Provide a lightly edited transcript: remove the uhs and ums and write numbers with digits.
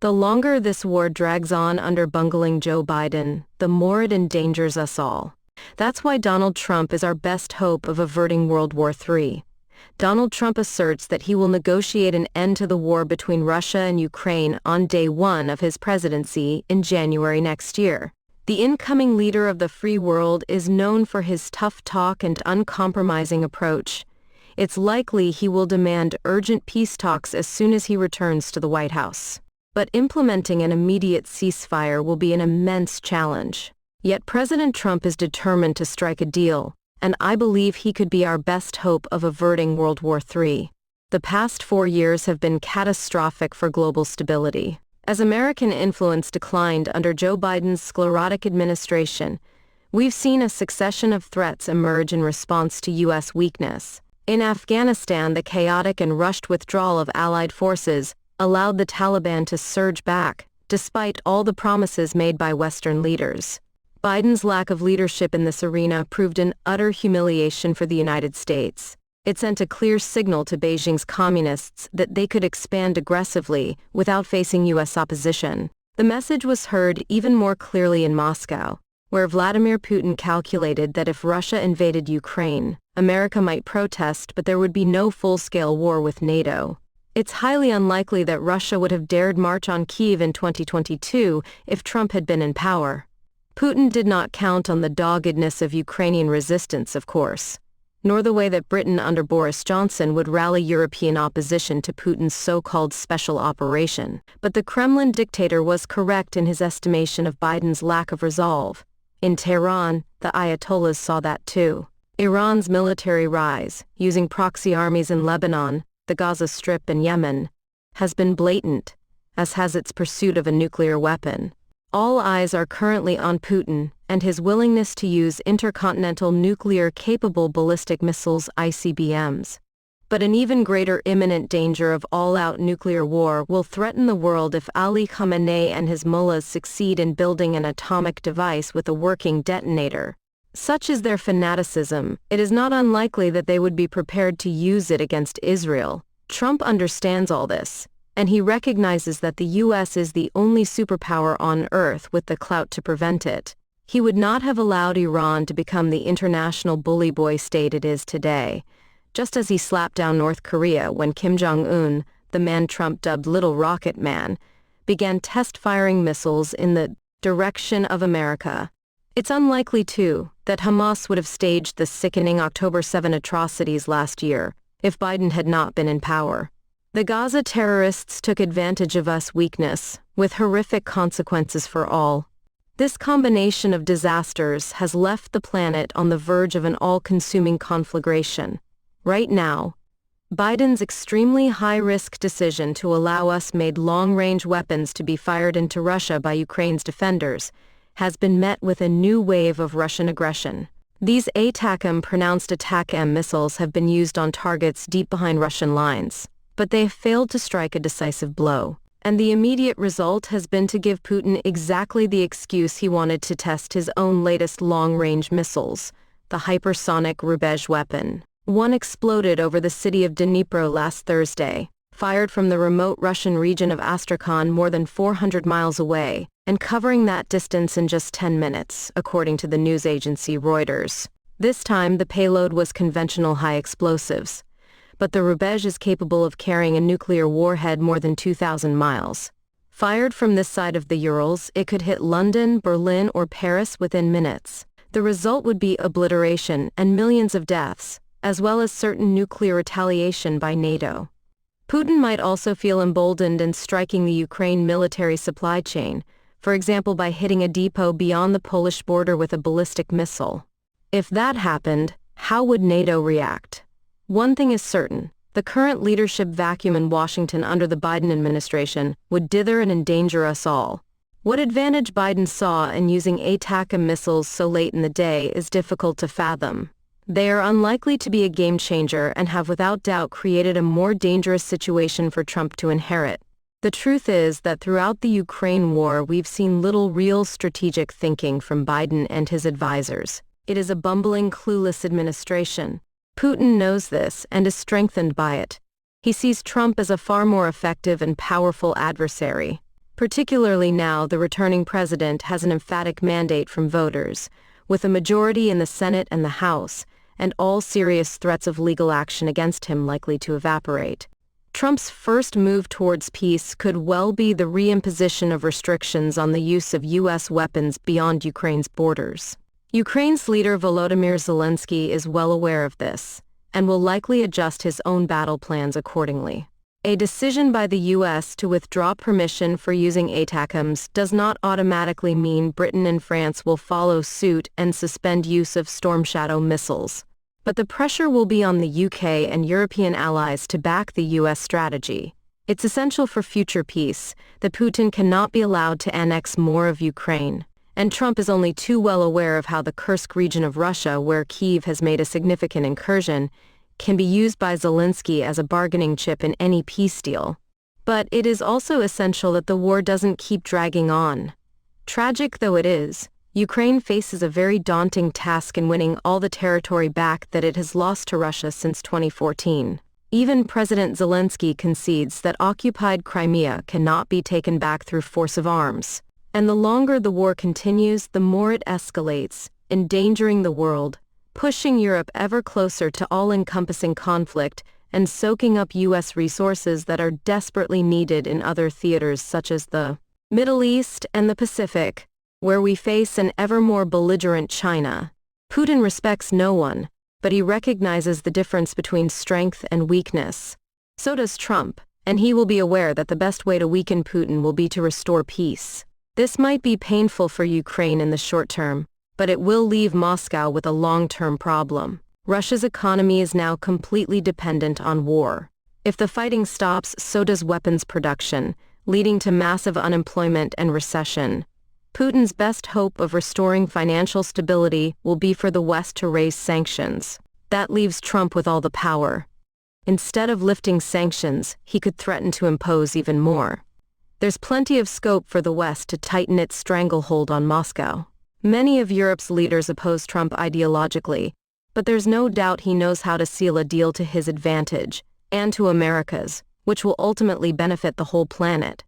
The longer this war drags on under bungling Joe Biden, the more it endangers us all. That's why Donald Trump is our best hope of averting World War III. Donald Trump asserts that he will negotiate an end to the war between Russia and Ukraine on day one of his presidency in January next year. The incoming leader of the free world is known for his tough talk and uncompromising approach. It's likely he will demand urgent peace talks as soon as he returns to the White House. But implementing an immediate ceasefire will be an immense challenge. Yet President Trump is determined to strike a deal, and I believe he could be our best hope of averting World War III. The past 4 years have been catastrophic for global stability. As American influence declined under Joe Biden's sclerotic administration, we've seen a succession of threats emerge in response to U.S. weakness. In Afghanistan, the chaotic and rushed withdrawal of Allied forces allowed the Taliban to surge back, despite all the promises made by Western leaders. Biden's lack of leadership in this arena proved an utter humiliation for the United States. It sent a clear signal to Beijing's communists that they could expand aggressively without facing U.S. opposition. The message was heard even more clearly in Moscow, where Vladimir Putin calculated that if Russia invaded Ukraine, America might protest, but there would be no full-scale war with NATO. It's highly unlikely that Russia would have dared march on Kyiv in 2022 if Trump had been in power. Putin did not count on the doggedness of Ukrainian resistance, of course, nor the way that Britain under Boris Johnson would rally European opposition to Putin's so-called special operation. But the Kremlin dictator was correct in his estimation of Biden's lack of resolve. In Tehran, the Ayatollahs saw that too. Iran's military rise, using proxy armies in Lebanon, the Gaza Strip and Yemen, has been blatant, as has its pursuit of a nuclear weapon. All eyes are currently on Putin and his willingness to use intercontinental nuclear-capable ballistic missiles ICBMs. But an even greater imminent danger of all-out nuclear war will threaten the world if Ali Khamenei and his mullahs succeed in building an atomic device with a working detonator. Such is their fanaticism, it is not unlikely that they would be prepared to use it against Israel. Trump understands all this, and he recognizes that the U.S. is the only superpower on Earth with the clout to prevent it. He would not have allowed Iran to become the international bully boy state it is today, just as he slapped down North Korea when Kim Jong-un, the man Trump dubbed Little Rocket Man, began test-firing missiles in the direction of America. It's unlikely, too, that Hamas would have staged the sickening October 7 atrocities last year if Biden had not been in power. The Gaza terrorists took advantage of us weakness, with horrific consequences for all. This combination of disasters has left the planet on the verge of an all-consuming conflagration. Right now, Biden's extremely high-risk decision to allow us-made long-range weapons to be fired into Russia by Ukraine's defenders has been met with a new wave of Russian aggression. These ATACMS pronounced ATACMS missiles have been used on targets deep behind Russian lines, but they have failed to strike a decisive blow. And the immediate result has been to give Putin exactly the excuse he wanted to test his own latest long-range missiles, the hypersonic Rubezh weapon. One exploded over the city of Dnipro last Thursday, fired from the remote Russian region of Astrakhan more than 400 miles away, and covering that distance in just 10 minutes, according to the news agency Reuters. This time the payload was conventional high explosives, but the Rubezh is capable of carrying a nuclear warhead more than 2,000 miles. Fired from this side of the Urals, it could hit London, Berlin, or Paris within minutes. The result would be obliteration and millions of deaths, as well as certain nuclear retaliation by NATO. Putin might also feel emboldened in striking the Ukraine military supply chain, for example by hitting a depot beyond the Polish border with a ballistic missile. If that happened, how would NATO react? One thing is certain, the current leadership vacuum in Washington under the Biden administration would dither and endanger us all. What advantage Biden saw in using ATACMS missiles so late in the day is difficult to fathom. They are unlikely to be a game changer and have without doubt created a more dangerous situation for Trump to inherit. The truth is that throughout the Ukraine war we've seen little real strategic thinking from Biden and his advisors. It is a bumbling, clueless administration. Putin knows this and is strengthened by it. He sees Trump as a far more effective and powerful adversary. Particularly now the returning president has an emphatic mandate from voters, with a majority in the Senate and the House, and all serious threats of legal action against him likely to evaporate. Trump's first move towards peace could well be the reimposition of restrictions on the use of U.S. weapons beyond Ukraine's borders. Ukraine's leader Volodymyr Zelensky is well aware of this, and will likely adjust his own battle plans accordingly. A decision by the U.S. to withdraw permission for using ATACMS does not automatically mean Britain and France will follow suit and suspend use of Storm Shadow missiles. But the pressure will be on the UK and European allies to back the US strategy. It's essential for future peace that Putin cannot be allowed to annex more of Ukraine. And Trump is only too well aware of how the Kursk region of Russia, where Kyiv has made a significant incursion, can be used by Zelensky as a bargaining chip in any peace deal. But it is also essential that the war doesn't keep dragging on. Tragic though it is, Ukraine faces a very daunting task in winning all the territory back that it has lost to Russia since 2014. Even President Zelensky concedes that occupied Crimea cannot be taken back through force of arms. And the longer the war continues, the more it escalates, endangering the world, pushing Europe ever closer to all-encompassing conflict, and soaking up U.S. resources that are desperately needed in other theaters such as the Middle East and the Pacific, where we face an ever more belligerent China. Putin respects no one, but he recognizes the difference between strength and weakness. So does Trump, and he will be aware that the best way to weaken Putin will be to restore peace. This might be painful for Ukraine in the short term, but it will leave Moscow with a long-term problem. Russia's economy is now completely dependent on war. If the fighting stops, so does weapons production, leading to massive unemployment and recession. Putin's best hope of restoring financial stability will be for the West to raise sanctions. That leaves Trump with all the power. Instead of lifting sanctions, he could threaten to impose even more. There's plenty of scope for the West to tighten its stranglehold on Moscow. Many of Europe's leaders oppose Trump ideologically, but there's no doubt he knows how to seal a deal to his advantage, and to America's, which will ultimately benefit the whole planet.